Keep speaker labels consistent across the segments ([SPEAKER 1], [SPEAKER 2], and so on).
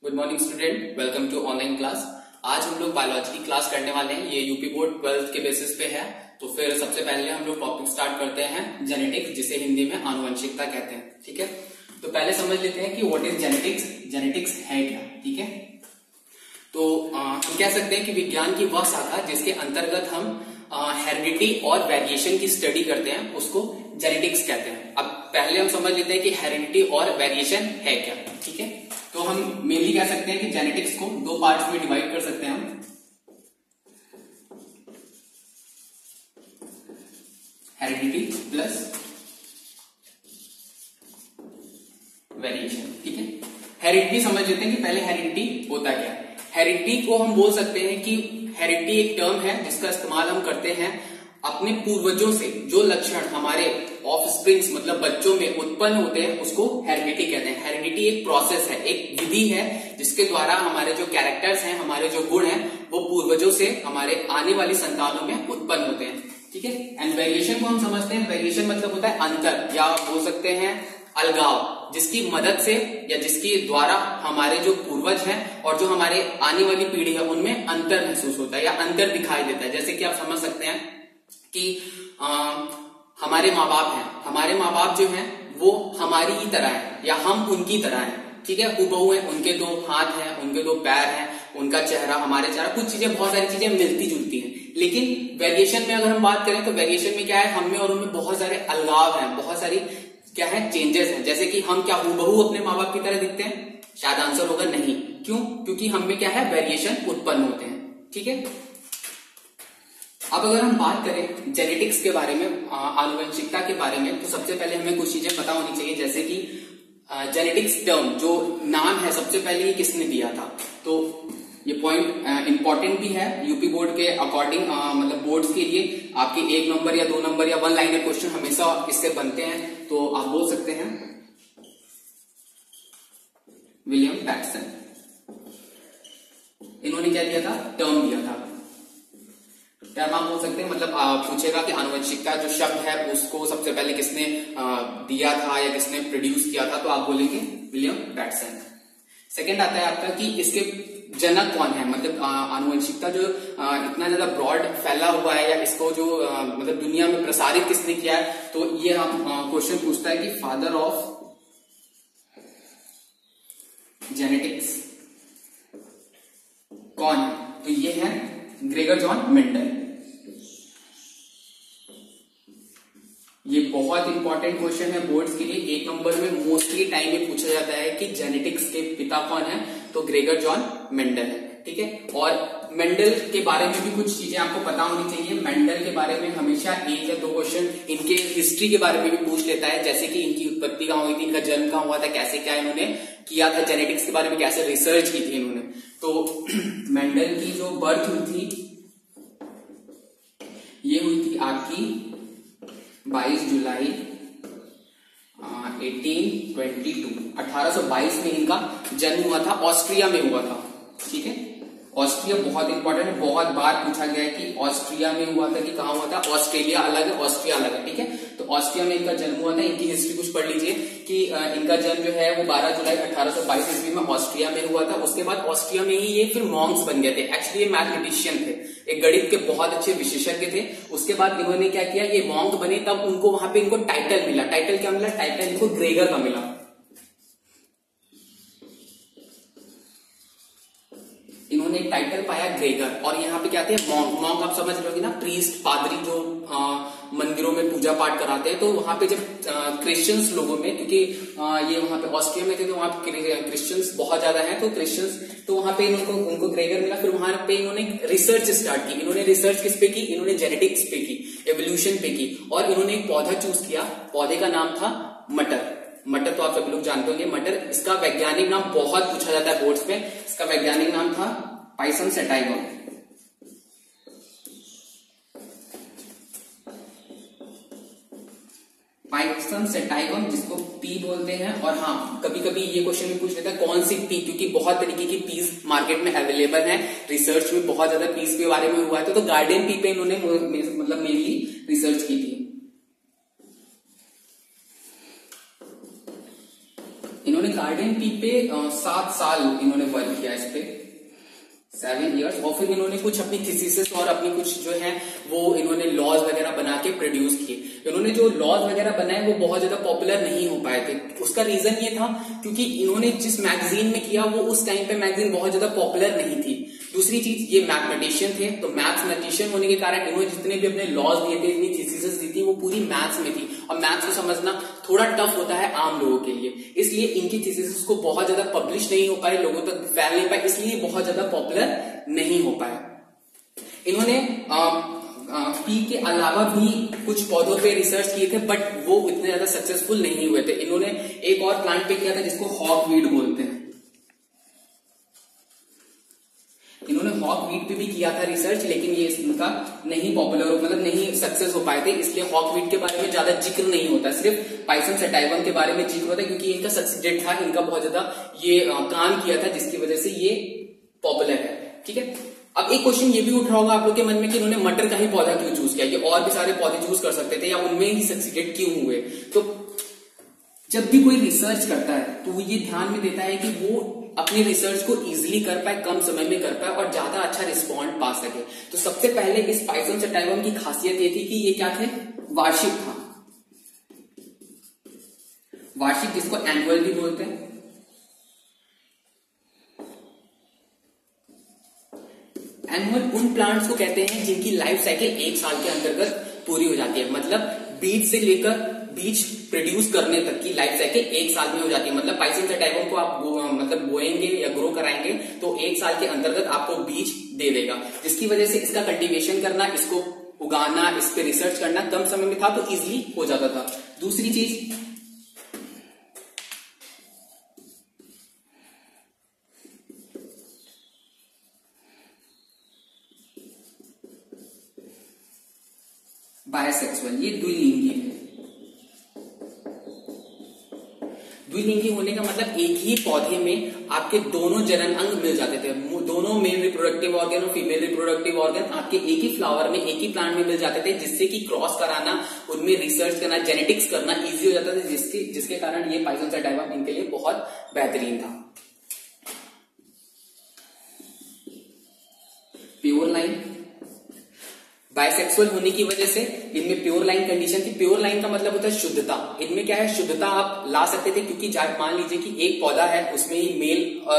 [SPEAKER 1] Good morning student, welcome to online class. आज हम लोग बायोलॉजी की क्लास करने वाले हैं। ये यूपी बोर्ड 12th के बेसिस पे है। तो फिर सबसे पहले हम लोग टॉपिक स्टार्ट करते हैं जेनेटिक्स, जिसे हिंदी में आनुवंशिकता कहते हैं। ठीक है, तो पहले समझ लेते हैं कि व्हाट इज जेनेटिक्स। जेनेटिक्स है क्या। ठीक है, तो हम कह सकते हैं कि विज्ञान की वह शाखा जिसके अंतर्गत हम हेरिडिटी और वेरिएशन की स्टडी करते हैं उसको जेनेटिक्स कहते हैं। अब पहले हम समझ लेते हैं कि हेरिडिटी और वेरिएशन है क्या। ठीक है, तो हम मेनली कह सकते हैं कि जेनेटिक्स को दो पार्ट्स में डिवाइड कर सकते हैं हम, हेरिडिटी प्लस वेरिएशन। ठीक है, हेरिडिटी समझ लेते हैं कि पहले हेरिडिटी होता क्या है। हेरिडिटी को हम बोल सकते हैं कि हेरिडिटी एक टर्म है जिसका इस्तेमाल हम करते हैं अपने पूर्वजों से जो लक्षण हमारे ऑफस्प्रिंग्स मतलब बच्चों में उत्पन्न होते हैं उसको हेरिडिटी कहते हैं। हेरिडिटी एक प्रोसेस है, एक विधि है जिसके द्वारा हमारे जो कैरेक्टर्स हैं, हमारे जो गुण हैं, वो पूर्वजों से हमारे आने वाली संतानों में उत्पन्न होते हैं। ठीक है, एंड वेरिएशन को हम समझते हैं, वेरिएशन मतलब होता है अंतर या बोल सकते हैं अलगाव, जिसकी मदद से या जिसके द्वारा हमारे जो पूर्वज हैं और जो हमारे आने वाली पीढ़ी है उनमें अंतर महसूस होता है या अंतर दिखाई देता है। जैसे कि आप समझ सकते हैं कि हमारे माँ बाप हैं, हमारे माँ बाप जो हैं वो हमारी ही तरह है या हम उनकी तरह हैं। ठीक है, हुबहू है, उनके दो हाथ हैं, उनके दो पैर हैं, उनका चेहरा हमारे चेहरा, कुछ चीजें, बहुत सारी चीजें मिलती जुलती हैं। लेकिन वेरिएशन में अगर हम बात करें तो वेरिएशन में क्या है, हम में और उनमें बहुत सारे अलगाव हैं, बहुत सारी क्या है चेंजेस हैं। जैसे कि हम क्या हुबहू अपने माँ बाप की तरह दिखते हैं? शायद आंसर होगा नहीं। क्यों? क्योंकि हम में क्या है, वेरिएशन उत्पन्न होते हैं। ठीक है, अब अगर हम बात करें जेनेटिक्स के बारे में, आनुवंशिकता के बारे में, तो सबसे पहले हमें कुछ चीजें पता होनी चाहिए। जैसे कि जेनेटिक्स टर्म जो नाम है सबसे पहले ये किसने दिया था, तो ये पॉइंट इंपॉर्टेंट भी है यूपी बोर्ड के अकॉर्डिंग, मतलब बोर्ड्स के लिए आपके 1 नंबर या 2 नंबर या 1 लाइनर क्वेश्चन हमेशा इससे बनते हैं। तो आप बोल सकते हैं विलियम पैटसन, इन्होंने क्या दिया था, टर्म दिया था। टर्म आप बोल सकते हैं, मतलब पूछेगा कि आनुवंशिकता जो शब्द है उसको सबसे पहले किसने दिया था या किसने प्रोड्यूस किया था, तो आप बोलेंगे विलियम पैटसन। सेकंड आता है आपका कि इसके जनक कौन है, मतलब आनुवंशिकता जो इतना ज्यादा ब्रॉड फैला हुआ है या इसको जो मतलब दुनिया में प्रसारित किसने किया है, तो ये हम क्वेश्चन पूछता है कि फादर ऑफ जेनेटिक्स कौन है, तो ये है ग्रेगर जॉन मेंडल। ये बहुत इंपॉर्टेंट क्वेश्चन है बोर्ड्स के लिए। 1 नंबर में मोस्टली टाइम में पूछा जाता है कि जेनेटिक्स के पिता कौन है, तो ग्रेगर जॉन मेंडल है। ठीक है, और मेंडल के बारे में भी कुछ चीजें आपको पता होनी चाहिए। मेंडल के बारे में हमेशा 1 या 2 क्वेश्चन इनके हिस्ट्री के बारे में भी पूछ लेता है, जैसे कि इनकी उत्पत्ति कहाँ हुई थी, इनका जन्म कहाँ हुआ था, कैसे क्या इन्होंने किया था, जेनेटिक्स के बारे में कैसे रिसर्च की थी इन्होंने। तो मेंडल की जो बर्थ हुई थी ये हुई थी आपकी 22 जुलाई 1822 में इनका जन्म हुआ था, ऑस्ट्रिया में हुआ था। ठीक है, ऑस्ट्रिया बहुत इंपॉर्टेंट है, बहुत बार पूछा गया है कि ऑस्ट्रिया में हुआ था कि कहाँ हुआ था। ऑस्ट्रेलिया अलग है, ऑस्ट्रिया अलग है। ठीक है, तो ऑस्ट्रिया में इनका जन्म हुआ था। इनकी हिस्ट्री कुछ पढ़ लीजिए कि इनका जन्म जो है वो 12 जुलाई 1822 ईस्वी में ऑस्ट्रिया में हुआ था। उसके बाद ऑस्ट्रिया में ही ये फिर मॉन्क्स बन गए थे। एक्चुअली ये मैथमेटिशियन थे, एक गणित के बहुत अच्छे विशेषज्ञ थे। उसके बाद इन्होंने क्या किया, ये मॉन्क बने, तब उनको वहां पे इनको टाइटल मिला। टाइटल क्या मिला? टाइटल इनको ग्रेगर का मिला। इन्होंने एक टाइटल पाया ग्रेगर, और यहाँ पे क्या थे, मॉन्क। मॉन्क आप समझ रहे हो ना, प्रीस्ट, पादरी जो मंदिरों में पूजा पाठ कराते हैं। तो वहां पे जब क्रिश्चियंस लोगों में, क्योंकि ये वहां पे ऑस्ट्रिया में थे तो वहां पे क्रिश्चियंस बहुत ज्यादा हैं, तो क्रिश्चियंस, तो वहां पे उनको ग्रेगर मिला। फिर वहां पे इन्होंने रिसर्च स्टार्ट की। इन्होंने रिसर्च किस पे की? इन्होंने जेनेटिक्स पे की, एवोल्यूशन पे की, और इन्होंने एक पौधा चूज किया। पौधे का नाम था मटर। मटर तो आप सभी लोग जानते होंगे। मटर, इसका वैज्ञानिक नाम बहुत पूछा जाता है बोर्ड्स में। इसका वैज्ञानिक नाम था पाइसन सेटाइगम। पाइसन सेटाइगम, जिसको पी बोलते हैं। और हाँ, कभी कभी ये क्वेश्चन भी पूछ लेता है कौन सी पी, क्योंकि बहुत तरीके की पीस मार्केट में अवेलेबल है। रिसर्च में बहुत ज्यादा पीस के बारे में हुआ है, तो गार्डन पी पे इन्होंने मतलब मेनली रिसर्च की थी। इन्होंने गार्डन पी पे 7 साल इन्होंने वर्क किया इस पे, 7 years। और फिर इन्होंने कुछ अपनी थीसिस और अपनी कुछ जो है वो इन्होंने लॉज वगैरह बना के प्रोड्यूस किए। इन्होंने जो लॉज वगैरह बनाए वो बहुत ज्यादा पॉपुलर नहीं हो पाए थे। उसका रीजन ये था क्योंकि इन्होंने जिस मैगजीन में किया वो उस टाइम पे मैगजीन बहुत ज्यादा पॉपुलर नहीं थी। दूसरी चीज, ये मैथमेटिशियन थे, तो मैथमेटिशियन होने के कारण इन्होंने जितने भी अपने लॉज दिए थे, इतनी थीसिस दी थी, वो पूरी मैथ्स में थी और मैथ्स को समझना थोड़ा टफ होता है आम लोगों के लिए। इसलिए इनकी थीसिस को बहुत ज्यादा पब्लिश नहीं हो पाए, लोगों तक फैल नहीं पाए, इसलिए बहुत ज्यादा पॉपुलर नहीं हो पाया। इन्होंने पी के अलावा भी कुछ पौधों पे रिसर्च किए थे, बट वो इतने ज्यादा सक्सेसफुल नहीं हुए थे। इन्होंने एक और प्लांट पे किया था जिसको हॉकवीड बोलते हैं। इन्होंने हॉकवीड पे भी किया था रिसर्च, लेकिन ये इनका नहीं पॉपुलर, मतलब नहीं सक्सेस हो पाए थे, इसलिए हॉकवीड के बारे में ज्यादा जिक्र नहीं होता। सिर्फ पाइसम सटाइवम के बारे में जिक्र होता है क्योंकि इनका सक्सेस था, इनका बहुत ज्यादा ये काम किया था जिसकी वजह से ये पॉपुलर है। ठीक है, अब एक क्वेश्चन ये भी उठ रहा होगा आप लोग के मन में कि इन्होंने मटर का ही पौधा क्यों चूज किया, ये और भी सारे पौधे चूज कर सकते थे या उनमें ही सक्सीडेड क्यों हुए। तो जब भी कोई रिसर्च करता है तो वो ये ध्यान में देता है कि वो अपनी रिसर्च को इजीली कर पाए, कम समय में कर पाए और ज्यादा अच्छा रिस्पॉन्ड पा सके। तो सबसे पहले इस पाइसम सटाइवम की खासियत ये थी कि ये क्या थे, वार्षिक था। वार्षिक जिसको एनुअल भी बोलते हैं। एनुअल उन प्लांट्स को कहते हैं जिनकी लाइफ साइकिल 1 साल के अंतर्गत पूरी हो जाती है, मतलब बीज से लेकर बीज प्रोड्यूस करने तक की लाइफ साइकिल 1 साल में हो जाती है। मतलब पाइसम सटाइवम को आप मतलब बोएंगे या ग्रो कराएंगे तो 1 साल के अंतर्गत आपको बीज दे देगा, जिसकी वजह से इसका कल्टीवेशन करना, इसको उगाना, इस पे रिसर्च करना कम समय में था तो इजिली हो जाता था। दूसरी चीज, बायसेक्सुअल, ये द्विलिंगी है। द्विलिंगी होने का मतलब एक ही पौधे में आपके दोनों जनन अंग मिल जाते थे, दोनों मेल रिप्रोडक्टिव ऑर्गन और फीमेल रिप्रोडक्टिव ऑर्गन आपके एक ही फ्लावर में, एक ही प्लांट में मिल जाते थे, जिससे कि क्रॉस कराना, उनमें रिसर्च करना, जेनेटिक्स करना इजी हो जाता था, जिसके कारण ये पाइसम सटाइवम इनके लिए बहुत बेहतरीन था। प्योर लाइन, बाइसेक्सुअल होने की वजह से इनमें प्योर लाइन कंडीशन थी। प्योर लाइन का मतलब होता है शुद्धता। इनमें क्या है, शुद्धता आप ला सकते थे क्योंकि मान लीजिए कि एक पौधा है, उसमें ही मेल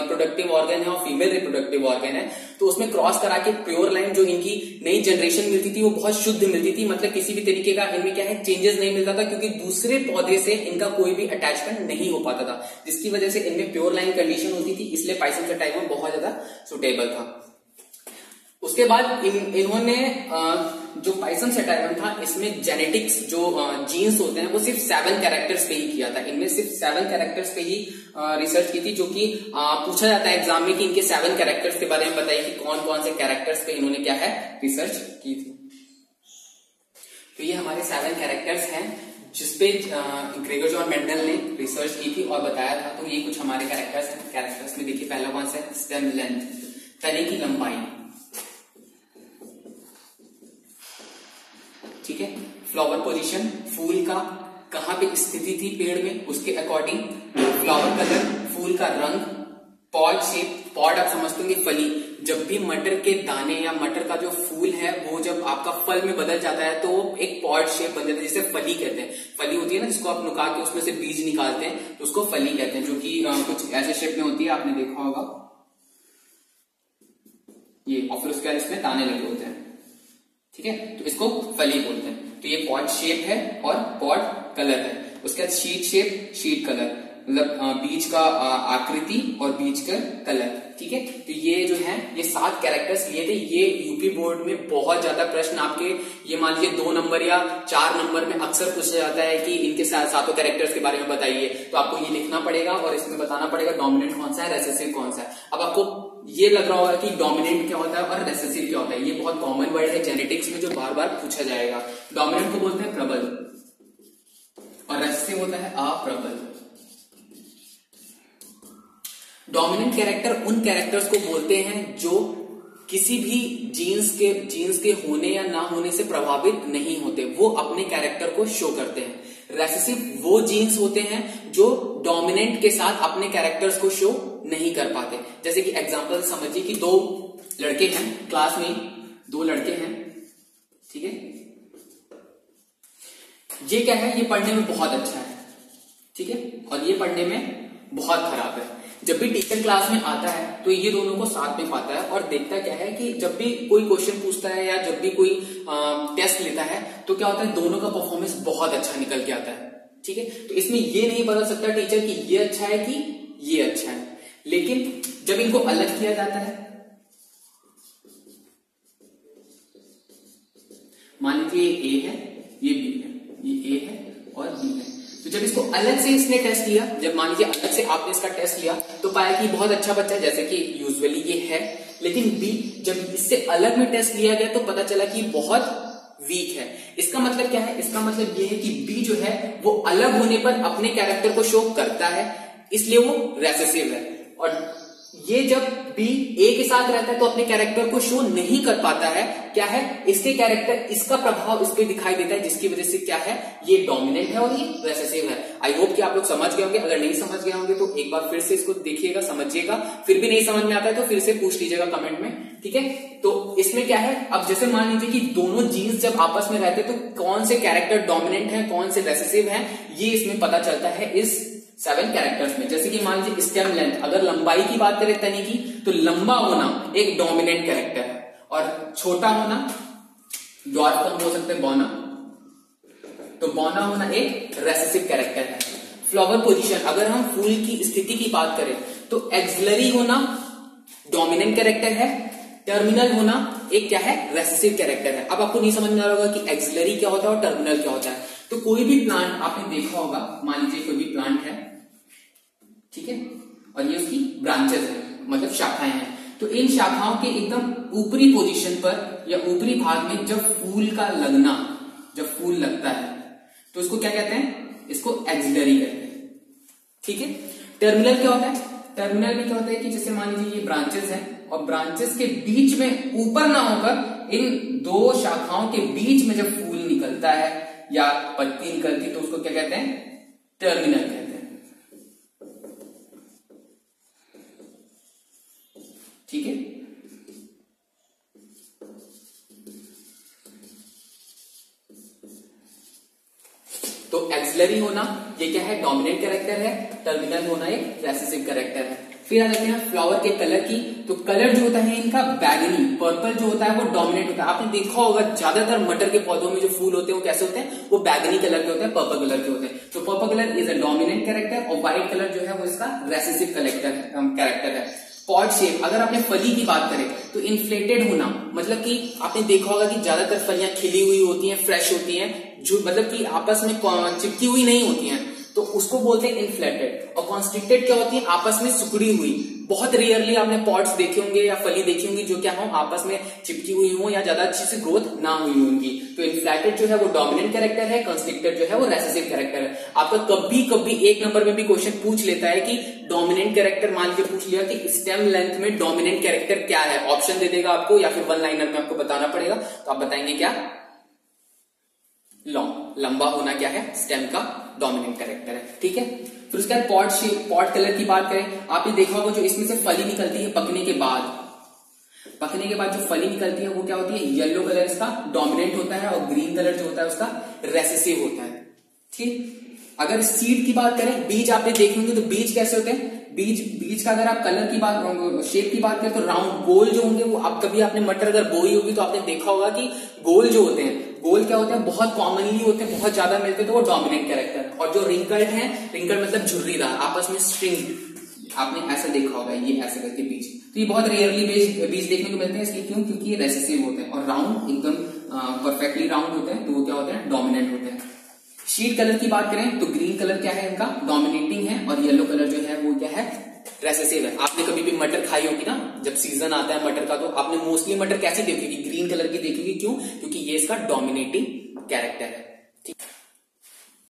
[SPEAKER 1] रिप्रोडक्टिव ऑर्गन है और फीमेल रिप्रोडक्टिव ऑर्गन है, तो उसमें क्रॉस करा के प्योर लाइन जो इनकी नई जनरेशन मिलती थी वो बहुत शुद्ध मिलती थी। मतलब किसी भी तरीके का इनमें क्या है, चेंजेस नहीं मिलता था क्योंकि दूसरे पौधे से इनका कोई भी अटैचमेंट नहीं हो पाता था, जिसकी वजह से इनमें प्योर लाइन कंडीशन होती थी, इसलिए पाइसम सटाइवम बहुत ज्यादा सुटेबल था। उसके बाद इन्होंने जो पाइसम सटाइवम था, इसमें जेनेटिक्स जो जीन्स होते हैं वो सिर्फ 7 कैरेक्टर्स पे ही किया था। इनमें सिर्फ 7 कैरेक्टर्स पे ही रिसर्च की थी, जो कि पूछा जाता है एग्जाम में कि इनके 7 कैरेक्टर्स के बारे में बताइए कि कौन कौन से कैरेक्टर्स पे इन्होंने क्या है रिसर्च की थी। तो ये हमारे 7 कैरेक्टर्स हैं जिसपे ग्रेगर जॉन मेंडल ने रिसर्च की थी और बताया था। तो ये कुछ हमारे कैरेक्टर्स हैं। कैरेक्टर्स में देखिए पहला कौन सा है, स्टेम लेंथ, तने की लंबाई, ठीक है। फ्लावर पोजीशन, फूल का कहां पे स्थिति थी पेड़ में, उसके अकॉर्डिंग। फ्लावर कलर, फूल का रंग, पॉड शेप, पॉड आप समझते होंगे फली। जब भी मटर के दाने या मटर का जो फूल है वो जब आपका फल में बदल जाता है तो वो एक पॉड शेप बन जाता है, जिसे फली कहते हैं। फली होती है ना जिसको आप नुका के उसमें से बीज निकालते हैं, तो उसको फली कहते हैं, जो कि कुछ ऐसे शेप में होती है, आपने देखा होगा ये। और फिर उसके बाद इसमें दाने लगे होते हैं, ठीक है, तो इसको फली बोलते हैं। तो ये पॉड शेप है और पॉड कलर है। उसके बाद शीट शेप, शीट कलर, मतलब बीज का आकृति और बीज का कलर, ठीक है। तो ये जो है ये 7 कैरेक्टर्स लिए थे। ये यूपी बोर्ड में बहुत ज्यादा प्रश्न आपके, ये मान लीजिए 2 नंबर या 4 नंबर में अक्सर पूछा जाता है कि इनके 7 कैरेक्टर्स के बारे में बताइए। तो आपको ये लिखना पड़ेगा और इसमें बताना पड़ेगा डोमिनेंट कौन सा है, रेसेसिव कौन सा है। अब आपको ये लग रहा होगा कि डोमिनेंट क्या होता है और रेसेसिव क्या होता है। ये बहुत कॉमन वर्ड है जेनेटिक्स में जो बार बार पूछा जाएगा। डोमिनेंट को बोलते हैं प्रबल और रेसेसिव होता है अप्रबल। डोमिनेंट कैरेक्टर उन कैरेक्टर्स को बोलते हैं जो किसी भी जीन्स के होने या ना होने से प्रभावित नहीं होते, वो अपने कैरेक्टर को शो करते हैं। रेसेसिव वो जीन्स होते हैं जो डोमिनेंट के साथ अपने कैरेक्टर्स को शो नहीं कर पाते। जैसे कि एग्जांपल समझिए कि दो लड़के हैं, क्लास में दो लड़के हैं, ठीक है। ये क्या है, ये पढ़ने में बहुत अच्छा है, ठीक है, और ये पढ़ने में बहुत खराब है। जब भी टीचर क्लास में आता है तो ये दोनों को साथ में पाता है और देखता क्या है कि जब भी कोई क्वेश्चन पूछता है या जब भी कोई टेस्ट लेता है तो क्या होता है, दोनों का परफॉर्मेंस बहुत अच्छा निकल के आता है, ठीक है। तो इसमें ये नहीं बता सकता टीचर कि ये अच्छा है कि ये अच्छा है, लेकिन जब इनको अलग किया जाता है, मान लीजिए ये ए है, ये बी है, ये ए है और बी है, तो जब इसको अलग से इसने टेस्ट लिया, जब मान लीजिए अलग से आपने इसका टेस्ट लिया तो पाया कि बहुत अच्छा बच्चा है, जैसे कि यूजुअली ये है, लेकिन बी जब इससे अलग में टेस्ट लिया गया तो पता चला कि बहुत वीक है। इसका मतलब क्या है, इसका मतलब ये है कि बी जो है वो अलग होने पर अपने कैरेक्टर को शो करता है, इसलिए वो रेसेसिव है। और ये जब बी ए के साथ रहता है तो अपने कैरेक्टर को शो नहीं कर पाता है, क्या है, इसके कैरेक्टर, इसका प्रभाव इस पे दिखाई देता है, जिसकी वजह से क्या है, ये डोमिनेंट है और ये रेसेसिव है। आई होप कि आप लोग समझ गए होंगे। अगर नहीं समझ गए होंगे तो एक बार फिर से इसको देखिएगा, समझिएगा, फिर भी नहीं समझ में आता है तो फिर से पूछ लीजिएगा कमेंट में, ठीक है। तो इसमें क्या है, अब जैसे मान लीजिए कि दोनों जीन्स जब आपस में रहते हैं तो कौन से कैरेक्टर डोमिनेंट है, कौन से रेसेसिव है, ये इसमें पता चलता है इस 7 कैरेक्टर्स में। जैसे कि मान लीजिए स्टेम लेंथ, अगर लंबाई की बात करें तने की, तो लंबा होना एक डोमिनेंट कैरेक्टर है और छोटा होना, ड्वार्फ फॉर्म हो सकते हैं बौना, तो बौना होना एक रेसेसिव कैरेक्टर है। फ्लावर पोजीशन, अगर हम फूल की स्थिति की बात करें तो एक्सिलरी होना डोमिनेंट कैरेक्टर है, टर्मिनल होना एक क्या है, रेसेसिव कैरेक्टर है। अब आपको नहीं समझ में आ रहा होगा कि एक्सिलरी क्या होता है और टर्मिनल क्या होता है। तो कोई भी प्लांट आपने देखा होगा, मान लीजिए कोई भी प्लांट है, ठीक है, और ये उसकी ब्रांचेस है, मतलब शाखाएं हैं, तो इन शाखाओं के एकदम ऊपरी पोजीशन पर या ऊपरी भाग में जब फूल का लगना, जब फूल लगता है तो इसको क्या कहते हैं, इसको एक्सिलरी कहते हैं, ठीक है। टर्मिनल क्या होता है, टर्मिनल में क्या होता है कि जैसे मान लीजिए ये ब्रांचेस हैं और ब्रांचेस के बीच में ऊपर ना होकर इन दो शाखाओं के बीच में जब फूल निकलता है या पत्ती निकलती तो उसको क्या कहते हैं, टर्मिनल कहते हैं, ठीक है। तो एक्सिलरी होना ये क्या है, डोमिनेंट कैरेक्टर है, टर्मिनल होना एक रेसेसिव कैरेक्टर है। फिर आ जाते हैं फ्लावर के कलर की, तो कलर जो होता है इनका बैगनी, पर्पल जो होता है वो डोमिनेंट होता है। आपने देखा होगा ज्यादातर मटर के पौधों में जो फूल होते हैं वो कैसे होते हैं, वो बैगनी कलर के होते हैं, पर्पल कलर के होते हैं। तो purple colour is a dominant character और व्हाइट कलर जो है वो इसका रेसेसिव कैरेक्टर है। पॉड शेप, अगर आपने फली की बात करें तो इन्फ्लेटेड होना, मतलब कि आपने देखा होगा कि ज्यादातर फलियां खिली हुई होती हैं, फ्रेश होती हैं, जो मतलब कि आपस में चिपकी हुई नहीं होती हैं, तो उसको बोलते हैं इन्फ्लेटेड। और कॉन्स्ट्रिक्टेड क्या होती है, आपस में सिकुड़ी हुई। बहुत रेयरली आपने पॉट्स देखे होंगे या फली देखी होंगी जो क्या हो, आपस में चिपकी हुई हो या ज्यादा अच्छी से ग्रोथ ना हुई हो उनकी। तो इन्फ्लेटेड जो है वो डोमिनेंट कैरेक्टर है, कॉन्स्ट्रिक्टेड जो है वो रेसेसिव कैरेक्टर है। आपका कभी कभी 1 नंबर में भी क्वेश्चन पूछ लेता है कि डोमिनेंट कैरेक्टर, मान लीजिए पूछ लिया कि स्टेम लेंथ में डोमिनेंट कैरेक्टर क्या है, ऑप्शन दे देगा आपको या फिर 1 लाइनर में आपको बताना पड़ेगा, तो आप बताएंगे क्या, लॉन्ग, लंबा होना क्या है, स्टेम का डोमिनेंट कैरेक्टर है, ठीक है। फिर उसके बाद पॉट शेप, पॉट कलर की बात करें, आपने देखा होगा जो इसमें से फली निकलती है पकने के बाद, पकने के बाद जो फली निकलती है वो क्या होती है, येलो कलर इसका डोमिनेंट होता है और ग्रीन कलर जो होता है उसका रेसेसिव होता है, ठीक। अगर सीड की बात करें, बीज आपने देखे होंगे, तो बीज कैसे होते हैं, बीज का अगर आप कलर की बात, शेप की बात करें तो राउंड गोल जो होंगे वो, आप कभी आपने मटर अगर बोई होगी तो आपने देखा होगा कि गोल जो होते हैं, गोल क्या होते हैं, बहुत कॉमनली होते हैं, बहुत ज्यादा मिलते हैं, तो वो डोमिनेंट कैरेक्टर। और जो रिंकल्ड है, रिंकल्ड मतलब झुर्रीदार, आपस में स्ट्रिंग, आपने ऐसा देखा होगा, ये ऐसे करके बीज, तो ये बहुत रेयरली बीज देखने को मिलते हैं, इसलिए क्यों, क्योंकि ये रेसेसिव होते हैं और राउंड एकदम परफेक्टली राउंड होते हैं, तो वो क्या होते हैं, डोमिनेंट होते हैं। शीट कलर की बात करें तो ग्रीन कलर क्या है इनका, डोमिनेटिंग है, और येलो कलर जो है वो क्या है, रेसेसिव है। आपने कभी भी मटर खाई होगी ना, जब सीजन आता है मटर का, तो आपने मोस्टली मटर कैसी देखोगी, ग्रीन कलर की देखोगी, क्यों, क्योंकि ये इसका डोमिनेटिंग कैरेक्टर है।